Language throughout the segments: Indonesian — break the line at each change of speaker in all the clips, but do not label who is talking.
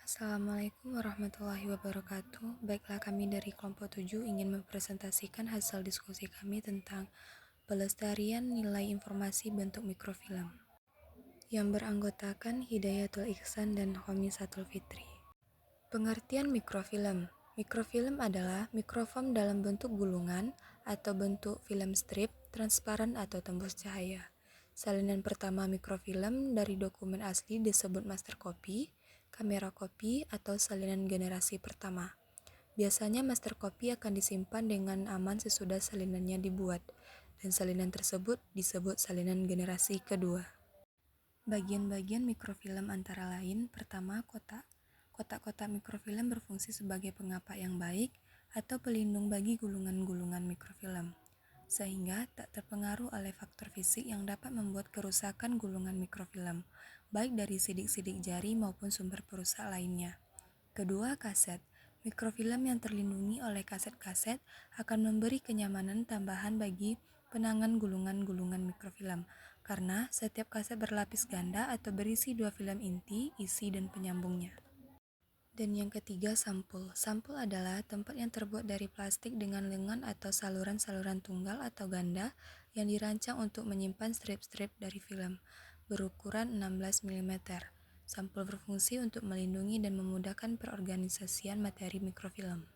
Assalamualaikum warahmatullahi wabarakatuh. Baiklah, kami dari kelompok 7 ingin mempresentasikan hasil diskusi kami tentang pelestarian nilai informasi bentuk mikrofilm yang beranggotakan Hidayatul Ihsan dan Khomisatul Fitri. Pengertian mikrofilm. Mikrofilm adalah mikrofilm dalam bentuk gulungan atau bentuk film strip, transparan atau tembus cahaya. Salinan pertama mikrofilm dari dokumen asli disebut master copy, kamera copy, atau salinan generasi pertama. Biasanya master copy akan disimpan dengan aman sesudah salinannya dibuat, dan salinan tersebut disebut salinan generasi kedua. Bagian-bagian mikrofilm antara lain, pertama, kotak. Kotak-kotak mikrofilm berfungsi sebagai pengapak yang baik atau pelindung bagi gulungan-gulungan mikrofilm, sehingga tak terpengaruh oleh faktor fisik yang dapat membuat kerusakan gulungan mikrofilm, baik dari sidik-sidik jari maupun sumber perusak lainnya. Kedua, kaset. Mikrofilm yang terlindungi oleh kaset-kaset akan memberi kenyamanan tambahan bagi penangan gulungan-gulungan mikrofilm, karena setiap kaset berlapis ganda atau berisi dua film inti, isi, dan penyambungnya. Dan yang ketiga, sampul. Sampul adalah tempat yang terbuat dari plastik dengan lengan atau saluran-saluran tunggal atau ganda yang dirancang untuk menyimpan strip-strip dari film berukuran 16 mm. Sampul berfungsi untuk melindungi dan memudahkan perorganisasian materi mikrofilm.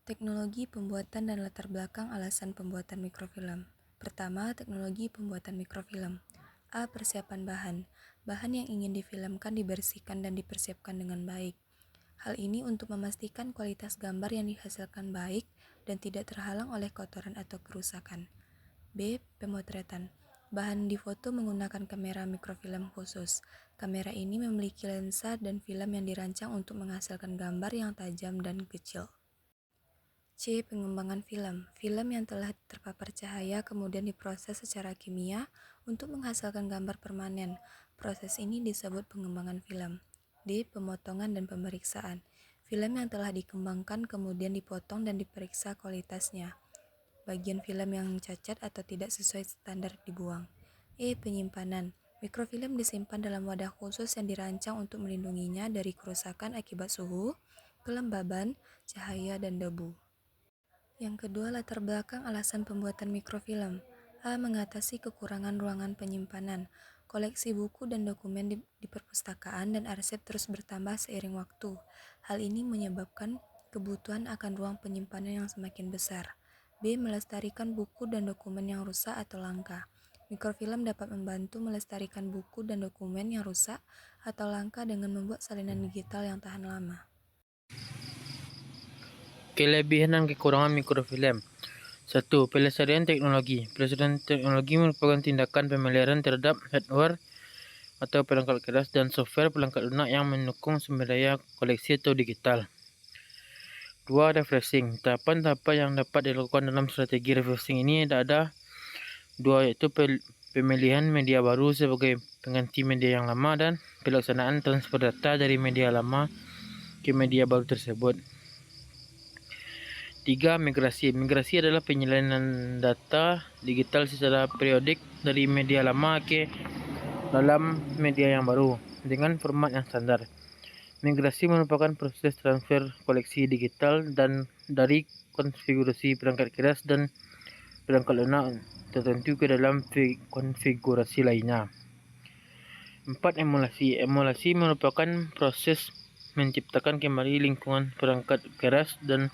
Teknologi pembuatan dan latar belakang alasan pembuatan mikrofilm. Pertama, teknologi pembuatan mikrofilm. A. Persiapan bahan. Bahan yang ingin difilmkan dibersihkan dan dipersiapkan dengan baik. Hal ini untuk memastikan kualitas gambar yang dihasilkan baik dan tidak terhalang oleh kotoran atau kerusakan. B. Pemotretan. Bahan difoto menggunakan kamera mikrofilm khusus. Kamera ini memiliki lensa dan film yang dirancang untuk menghasilkan gambar yang tajam dan kecil. C. Pengembangan film. Film yang telah terpapar cahaya kemudian diproses secara kimia untuk menghasilkan gambar permanen. Proses ini disebut pengembangan film. D. Pemotongan dan pemeriksaan. Film yang telah dikembangkan kemudian dipotong dan diperiksa kualitasnya. Bagian film yang cacat atau tidak sesuai standar dibuang. E. Penyimpanan. Mikrofilm disimpan dalam wadah khusus yang dirancang untuk melindunginya dari kerusakan akibat suhu, kelembaban, cahaya, dan debu. Yang kedua, latar belakang alasan pembuatan mikrofilm. A. Mengatasi kekurangan ruangan penyimpanan. Koleksi buku dan dokumen di perpustakaan dan arsip terus bertambah seiring waktu. Hal ini menyebabkan kebutuhan akan ruang penyimpanan yang semakin besar. B. Melestarikan buku dan dokumen yang rusak atau langka. Mikrofilm dapat membantu melestarikan buku dan dokumen yang rusak atau langka dengan membuat salinan digital yang tahan lama.
Kelebihan dan kekurangan mikrofilm. 1. Pelestarian teknologi. Pelestarian teknologi merupakan tindakan pemeliharaan terhadap hardware atau perangkat keras dan software perangkat lunak yang mendukung sumber daya koleksi atau digital. 2. Refreshing. Tahapan-tahapan yang dapat dilakukan dalam strategi refreshing ini ada dua, yaitu pemilihan media baru sebagai pengganti media yang lama dan pelaksanaan transfer data dari media lama ke media baru tersebut. 3. Migrasi. Migrasi adalah penyalinan data digital secara periodik dari media lama ke dalam media yang baru dengan format yang standar. Migrasi merupakan proses transfer koleksi digital dan dari konfigurasi perangkat keras dan perangkat lunak tertentu ke dalam konfigurasi lainnya. 4. Emulasi. Emulasi merupakan proses menciptakan kembali lingkungan perangkat keras dan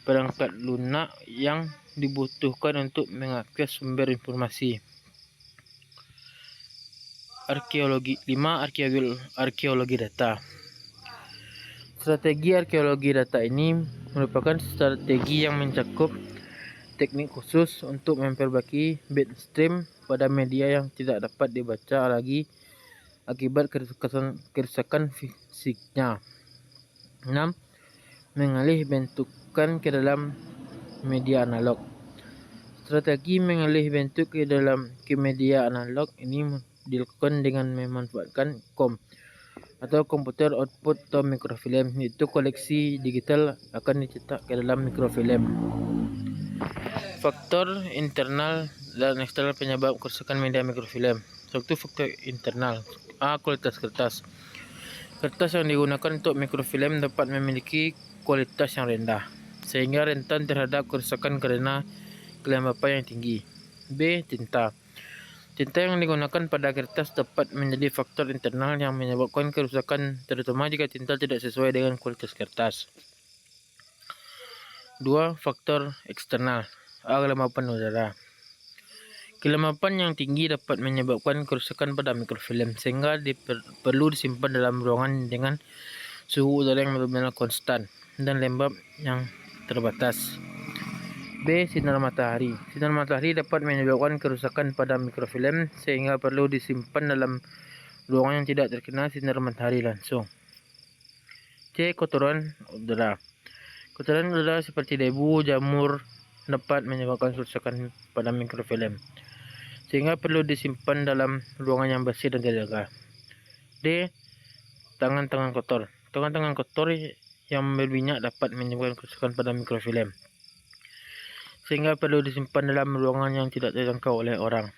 perangkat lunak yang dibutuhkan untuk mengakses sumber informasi. Arkeologi. 5. Arkeologi data. Strategi arkeologi data ini merupakan strategi yang mencakup teknik khusus untuk memperbaiki bitstream pada media yang tidak dapat dibaca lagi akibat kerusakan fisiknya. 6. Mengalih bentukan ke dalam media analog. Strategi mengalih bentuk ke media analog ini dilakukan dengan memanfaatkan COM atau komputer output atau mikrofilm, yaitu koleksi digital akan dicetak ke dalam mikrofilm. Faktor internal dan eksternal penyebab kerusakan media mikrofilm. Satu, faktor internal. A. Kualitas kertas. Kertas yang digunakan untuk mikrofilm dapat memiliki kualitas yang rendah, sehingga rentan terhadap kerusakan karena kelembapan yang tinggi. B. Tinta. Tinta yang digunakan pada kertas dapat menjadi faktor internal yang menyebabkan kerusakan, terutama jika tinta tidak sesuai dengan kualitas kertas. 2. Faktor eksternal. A. Kelembapan udara. Kelembapan yang tinggi dapat menyebabkan kerusakan pada mikrofilm, sehingga perlu disimpan dalam ruangan dengan suhu udara yang benar-benar konstan dan lembab yang terbatas. B. Sinar matahari. Sinar matahari dapat menyebabkan kerusakan pada mikrofilm, sehingga perlu disimpan dalam ruangan yang tidak terkena sinar matahari langsung. C. Kotoran udara. Kotoran udara seperti debu, jamur dapat menyebabkan kerusakan pada mikrofilm, sehingga perlu disimpan dalam ruangan yang bersih dan terjaga. D. Tangan-tangan kotor. Tangan-tangan kotor yang berminyak dapat menyebabkan kerusakan pada mikrofilm, sehingga perlu disimpan dalam ruangan yang tidak terjangkau oleh orang.